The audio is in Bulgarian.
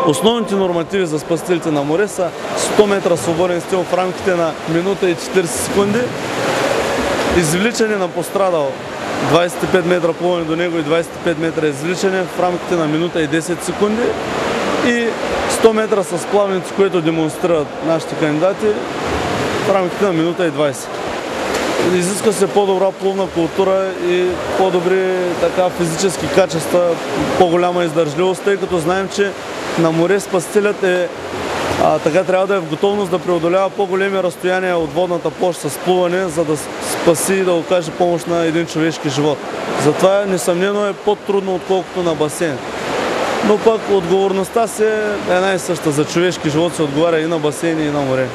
Основните нормативи за спасителите на море са 100 метра свободен стил в рамките на минута и 40 секунди, извличане на пострадал 25 метра плуване до него и 25 метра извличане в рамките на минута и 10 секунди и 100 метра с плавници, което демонстрират нашите кандидати в рамките на минута и 20. Изисква се по-добра плувна култура и по-добри физически качества, по-голяма издържливост, тъй като знаем, че на море спасителят трябва да е в готовност да преодолява по-големи разстояния от водната площ с плуване, за да спаси и да окаже помощ на един човешки живот. Затова несъмнено е по-трудно, отколкото на басейн. Но пък отговорността си е една и съща. За човешки живот се отговаря и на басейни, и на море.